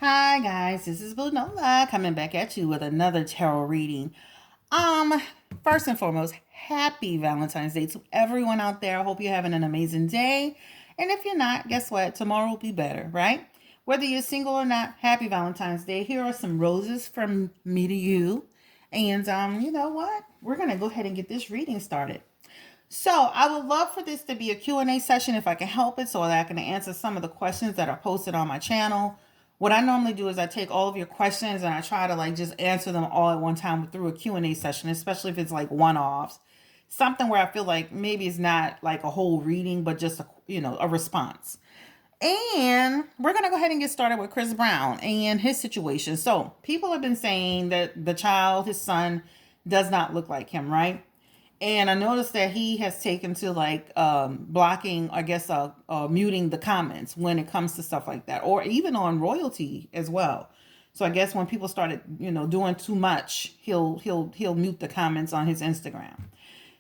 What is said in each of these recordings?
Hi guys, this is Nola coming back at you with another tarot reading. Um, First and foremost, happy Valentine's Day to everyone out there. I hope you're having an amazing day. And if you're not, guess what? Tomorrow will be better, right? Whether you're single or not, happy Valentine's Day. Here are some roses from me to you. And you know what? We're gonna go ahead and get this reading started. So I would love for this to be a Q&A session if I can help it so that I can answer some of the questions that are posted on my channel. What I normally do is I take all of your questions and I try to just answer them all at one time through a Q&A session, especially if it's like one-offs. Something where I feel like maybe it's not like a whole reading, but just a response. And we're going to go ahead and get started with Chris Brown and his situation. So people have been saying that the child, his son, does not look like him, right? And I noticed that he has taken to blocking, I guess, muting the comments when it comes to stuff like that, or even on royalty as well. So I guess when people started, doing too much, he'll mute the comments on his Instagram.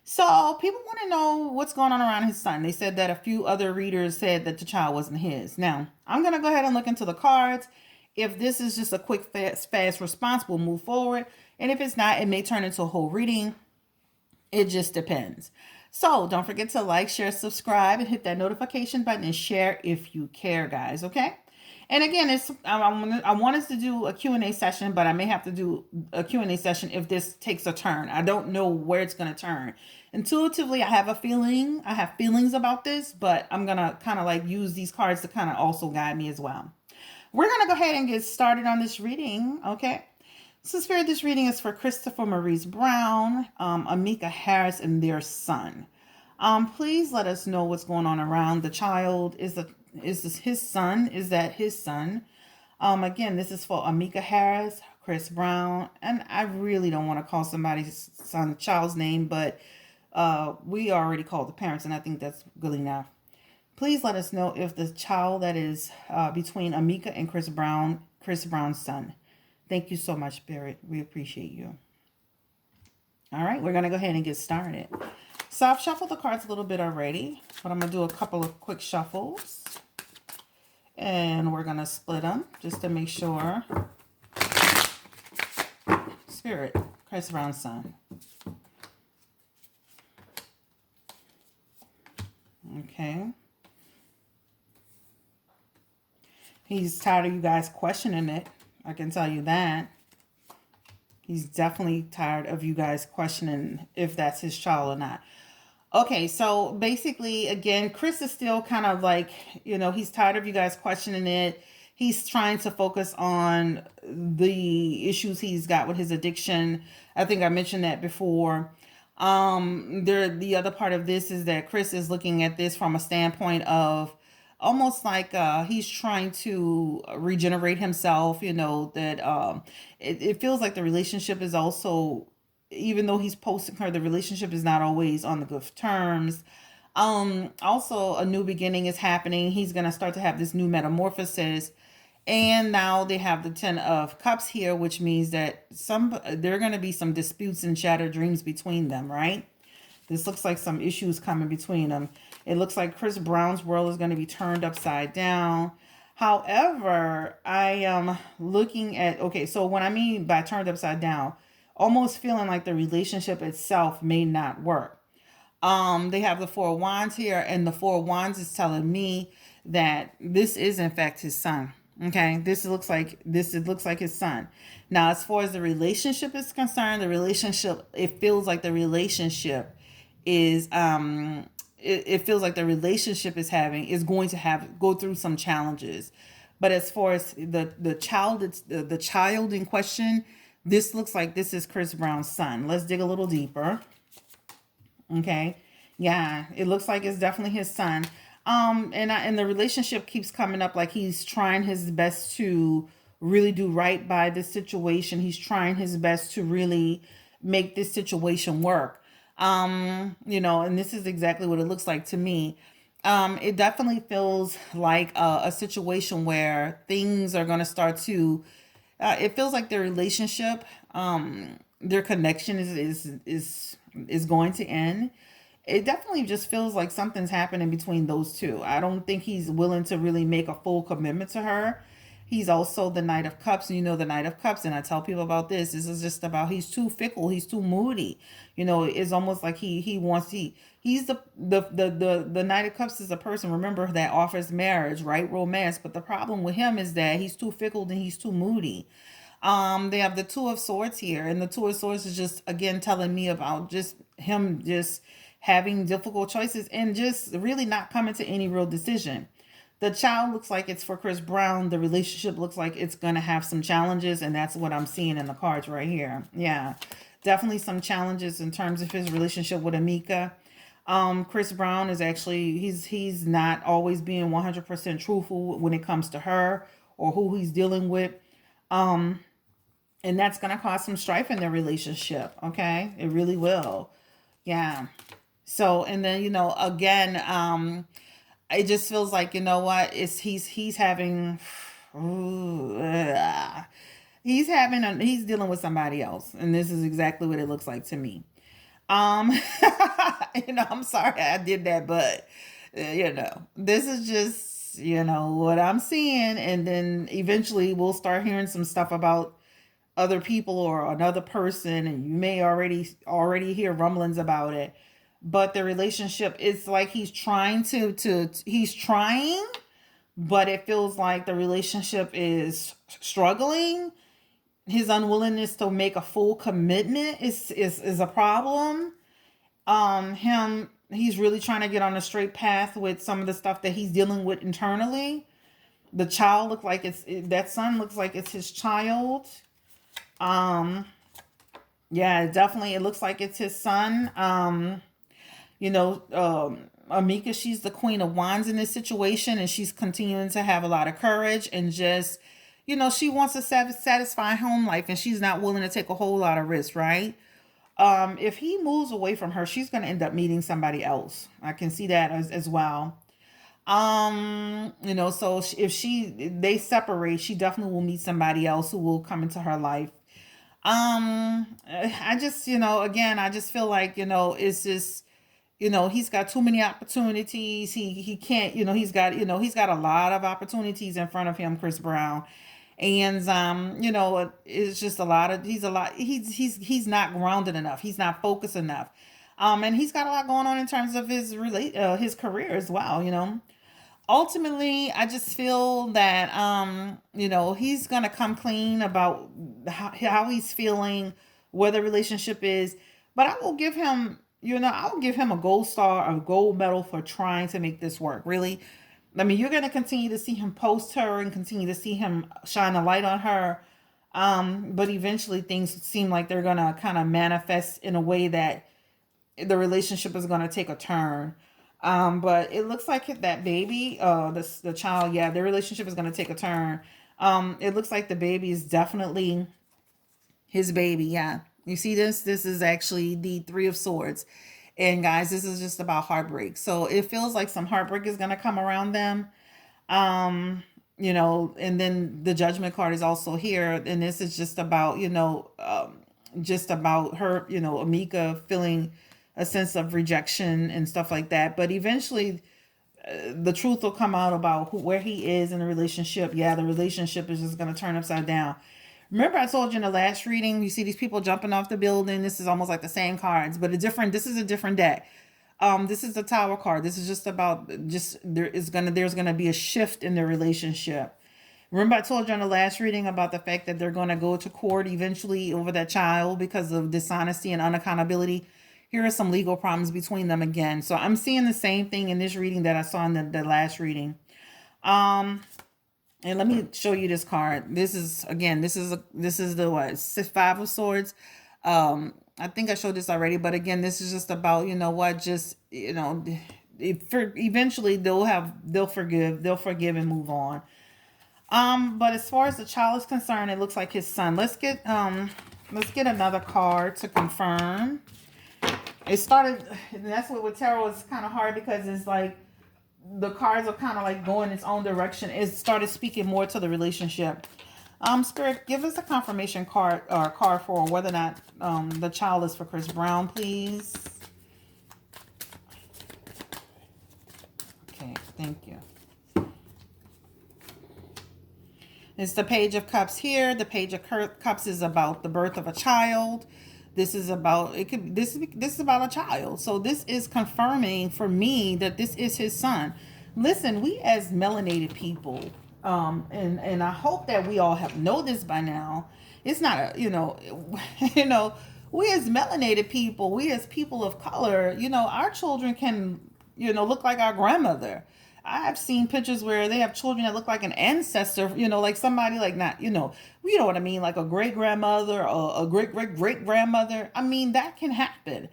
So people want to know what's going on around his son. They said that a few other readers said that the child wasn't his. Now I'm gonna go ahead and look into the cards. If this is just a quick, fast response, we'll move forward. And if it's not, it may turn into a whole reading. It just depends. So don't forget to like, share, subscribe, and hit that notification button and share if you care, guys. Okay. And again, I want us to do a Q&A session, but I may have to do a Q&A session if this takes a turn. I don't know where it's going to turn. Intuitively, I have a feeling. I have feelings about this, but I'm going to kind of use these cards to kind of also guide me as well. We're going to go ahead and get started on this reading. Okay. So, Spirit, this reading is for Christopher Maurice Brown, Ammika Harris, and their son. Please let us know what's going on around the child. Is this his son? Is that his son? Again, this is for Ammika Harris, Chris Brown, and I really don't want to call somebody's child's name, but we already called the parents, and I think that's good enough. Please let us know if the child that is between Ammika and Chris Brown's son. Thank you so much, Spirit. We appreciate you. All right, we're going to go ahead and get started. So I've shuffled the cards a little bit already, but I'm going to do a couple of quick shuffles. And we're going to split them just to make sure. Spirit, Chris Brown's son. Okay. He's tired of you guys questioning it. I can tell you that. He's definitely tired of you guys questioning if that's his child or not. Okay, so basically, again, Chris is still kind of he's tired of you guys questioning it. He's trying to focus on the issues he's got with his addiction. I think I mentioned that before. The other part of this is that Chris is looking at this from a standpoint of almost he's trying to regenerate himself, it feels like the relationship is also, even though he's posting her, the relationship is not always on the good terms. Also a new beginning is happening. He's going to start to have this new metamorphosis. And now they have the 10 of cups here, which means that there are going to be some disputes and shattered dreams between them, right? This looks like some issues coming between them. It looks like Chris Brown's world is going to be turned upside down. However, I am looking at, okay, so what I mean by turned upside down, almost feeling like the relationship itself may not work. They have the Four of Wands here, and the Four of Wands is telling me that this is in fact his son. Okay, it looks like his son. Now, as far as the relationship is concerned, it feels like the relationship is it feels like the relationship is going to go through some challenges. But as far as the child in question, this looks like this is Chris Brown's son. Let's dig a little deeper. Okay. Yeah, it looks like it's definitely his son. And the relationship keeps coming up like he's trying his best to really do right by this situation. He's trying his best to really make this situation work. And this is exactly what it looks like to me. It definitely feels like a situation where things are going to start to, it feels like their relationship, their connection is going to end. It definitely just feels like something's happening between those two. I don't think he's willing to really make a full commitment to her. He's also the Knight of Cups, and you know the Knight of Cups, and I tell people about this. This is just about he's too fickle, he's too moody. You know, it's almost like he's the Knight of Cups is a person, remember, that offers marriage, right? Romance. But the problem with him is that he's too fickle and he's too moody. They have the Two of Swords here, and the Two of Swords is just again telling me about just him just having difficult choices and just really not coming to any real decision. The child looks like it's for Chris Brown. The relationship looks like it's gonna have some challenges, and that's what I'm seeing in the cards right here. Yeah, definitely some challenges in terms of his relationship with Ammika. Chris Brown is actually he's not always being 100% truthful when it comes to her or who he's dealing with. And that's going to cause some strife in their relationship. Okay, it really will. Yeah. So, and then, you know, again, it just feels like, you know what, it's he's having ooh, he's dealing with somebody else, and this is exactly what it looks like to me. um you know, I'm sorry I did that, but you know, this is just, you know, what I'm seeing. And then eventually we'll start hearing some stuff about other people or another person, and you may already hear rumblings about it. But the relationship, it's like he's trying, but it feels like the relationship is struggling. His unwillingness to make a full commitment is a problem. He's really trying to get on a straight path with some of the stuff that he's dealing with internally. The child looks like that son looks like it's his child. um yeah, definitely it looks like it's his son. You know, Ammika, she's the Queen of Wands in this situation, and she's continuing to have a lot of courage and just, you know, she wants a satisfy home life, and she's not willing to take a whole lot of risks, right? If he moves away from her, she's going to end up meeting somebody else. I can see that as well. You know, so if they separate, she definitely will meet somebody else who will come into her life. I just, you know, again, I just feel like, you know, it's just, you know, he's got too many opportunities. He can't, you know, he's got a lot of opportunities in front of him, Chris Brown. And you know, it's just a lot of he's not grounded enough. He's not focused enough. And he's got a lot going on in terms of his career as well, you know. Ultimately, I just feel that you know, he's gonna come clean about how he's feeling, where the relationship is. But I will give him, you know, I'll give him a gold star, a gold medal for trying to make this work. Really, I mean, you're gonna continue to see him post her and continue to see him shine a light on her. But eventually, things seem like they're gonna kind of manifest in a way that the relationship is gonna take a turn. But it looks like that baby, the child, yeah, their relationship is gonna take a turn. It looks like the baby is definitely his baby. Yeah, you see this? This is actually the Three of Swords, and guys, this is just about heartbreak. So it feels like some heartbreak is gonna come around them. Um, you know, and then the Judgment card is also here, and this is just about, you know, just about her, you know, Ammika feeling a sense of rejection and stuff like that. But eventually, the truth will come out about where he is in the relationship. Yeah, the relationship is just going to turn upside down. Remember, I told you in the last reading, you see these people jumping off the building. This is almost like the same cards, but this is a different deck. This is the Tower card. This is just about there's gonna be a shift in their relationship. Remember, I told you in the last reading about the fact that they're gonna go to court eventually over that child because of dishonesty and unaccountability. Here are some legal problems between them again. So I'm seeing the same thing in this reading that I saw in the last reading. And let me show you this card. This is the what, Five of Swords. I think I showed this already, but again, this is just about, you know what, just, you know, eventually they'll forgive and move on. But as far as the child is concerned, it looks like his son. Let's get another card to confirm. It started, and that's what with tarot is kind of hard because it's like the cards are kind of like going its own direction. It started speaking more to the relationship. Spirit, give us a confirmation card or card for whether or not the child is for Chris Brown, please. Okay, thank you. It's the Page of Cups here. The Page of Cups is about the birth of a child. This is about this is about a child. So this is confirming for me that this is his son. Listen, we as melanated people, and I hope that we all have know this by now. It's not a you know, we as melanated people, we as people of color, our children can look like our grandmother. I've seen pictures where they have children that look like an ancestor, like somebody like not, you know what I mean, like a great grandmother or a great great great grandmother. I mean, that can happen.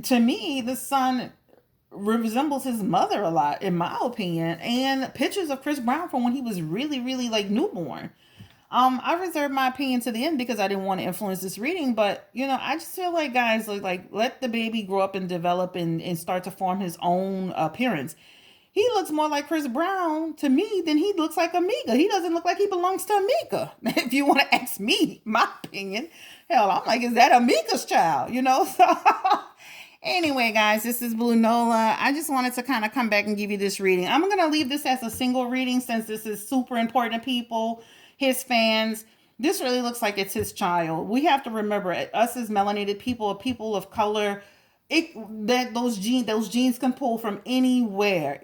To me, the son resembles his mother a lot, in my opinion. And pictures of Chris Brown from when he was really, really like newborn. I reserved my opinion to the end because I didn't want to influence this reading, but I just feel like guys like let the baby grow up and develop and start to form his own appearance. He looks more like Chris Brown to me than he looks like Ammika. He doesn't look like he belongs to Ammika. If you want to ask me, my opinion, hell, I'm like, is that Ammika's child? So anyway, guys, this is Blue Nola. I just wanted to kind of come back and give you this reading. I'm going to leave this as a single reading since this is super important to people, his fans. This really looks like it's his child. We have to remember, us as melanated people, people of color, that those genes can pull from anywhere,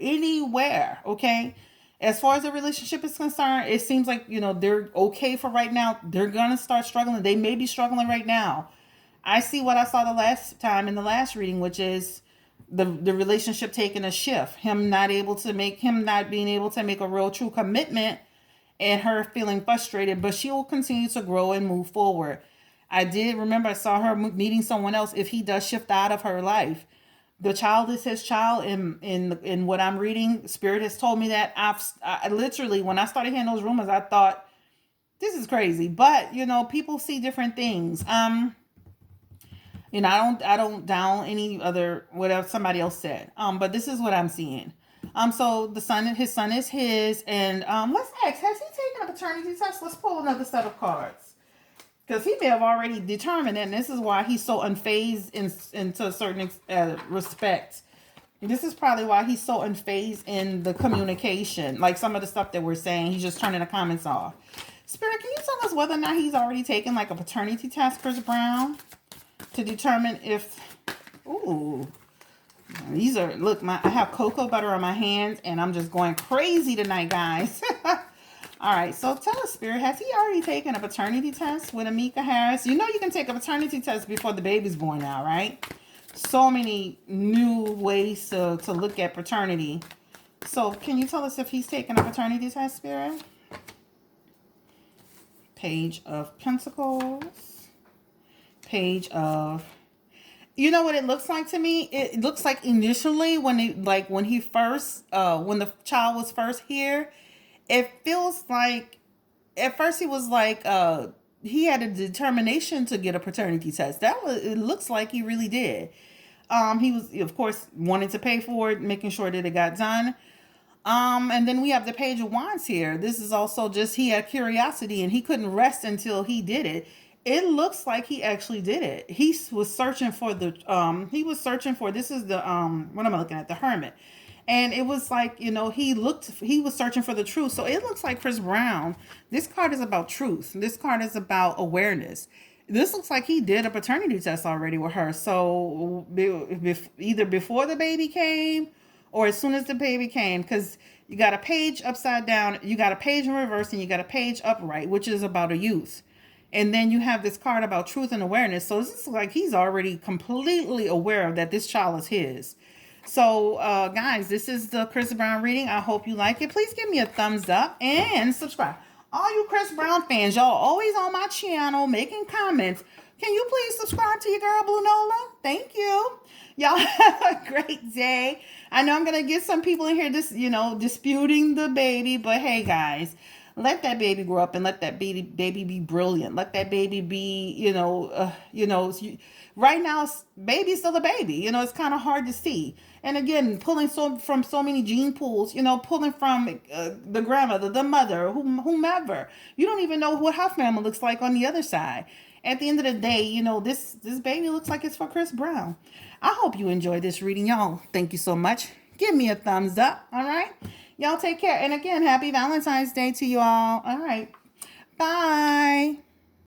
okay? As far as the relationship is concerned, it seems like, they're okay for right now. They're going to start struggling. They may be struggling right now. I see what I saw the last time in the last reading, which is the relationship taking a shift. Him not being able to make a real true commitment, and her feeling frustrated, but she will continue to grow and move forward. I did remember I saw her meeting someone else if he does shift out of her life. The child is his child. In what I'm reading, Spirit has told me that. I literally, when I started hearing those rumors, I thought, this is crazy. But, people see different things. I don't down any other, whatever somebody else said. But this is what I'm seeing. So his son is his, and let's ask, has he taken a paternity test? Let's pull another set of cards. Because he may have already determined it, and this is why he's so unfazed into a certain respect. This is probably why he's so unfazed in the communication. Like some of the stuff that we're saying, he's just turning the comments off. Spirit, can you tell us whether or not he's already taken like a paternity test, Chris Brown, to determine if... Ooh. These are... Look, I have cocoa butter on my hands, and I'm just going crazy tonight, guys. All right, so tell us, Spirit, has he already taken a paternity test with Ammika Harris? You know you can take a paternity test before the baby's born now, right? So many new ways to look at paternity. So can you tell us if he's taken a paternity test, Spirit? Page of Pentacles. Page of... You know what it looks like to me? It looks like initially when the child was first here, it feels like at first he was like he had a determination to get a paternity test. It looks like he really did. He was, of course, wanting to pay for it, making sure that it got done. And then we have the Page of Wands here. This is also just he had curiosity and he couldn't rest until he did it. It looks like he actually did it. He was searching for this is the what am I looking at? The Hermit. And it was like, he was searching for the truth. So it looks like Chris Brown, this card is about truth. This card is about awareness. This looks like he did a paternity test already with her. So either before the baby came or as soon as the baby came, because you got a page upside down, you got a page in reverse, and you got a page upright, which is about a youth. And then you have this card about truth and awareness. So this is like he's already completely aware of that this child is his. So, guys, this is the Chris Brown reading. I hope you like it. Please give me a thumbs up and subscribe. All you Chris Brown fans, y'all always on my channel making comments. Can you please subscribe to your girl, Blue Nola? Thank you. Y'all have a great day. I know I'm going to get some people in here disputing the baby. But, hey, guys, let that baby grow up and let that baby be brilliant. Let that baby be, right now, baby's still a baby. It's kind of hard to see. And again, pulling from so many gene pools, pulling from the grandmother, the mother, whomever. You don't even know what her family looks like on the other side. At the end of the day, this baby looks like it's for Chris Brown. I hope you enjoyed this reading, y'all. Thank you so much. Give me a thumbs up, all right? Y'all take care. And again, happy Valentine's Day to you all. All right. Bye.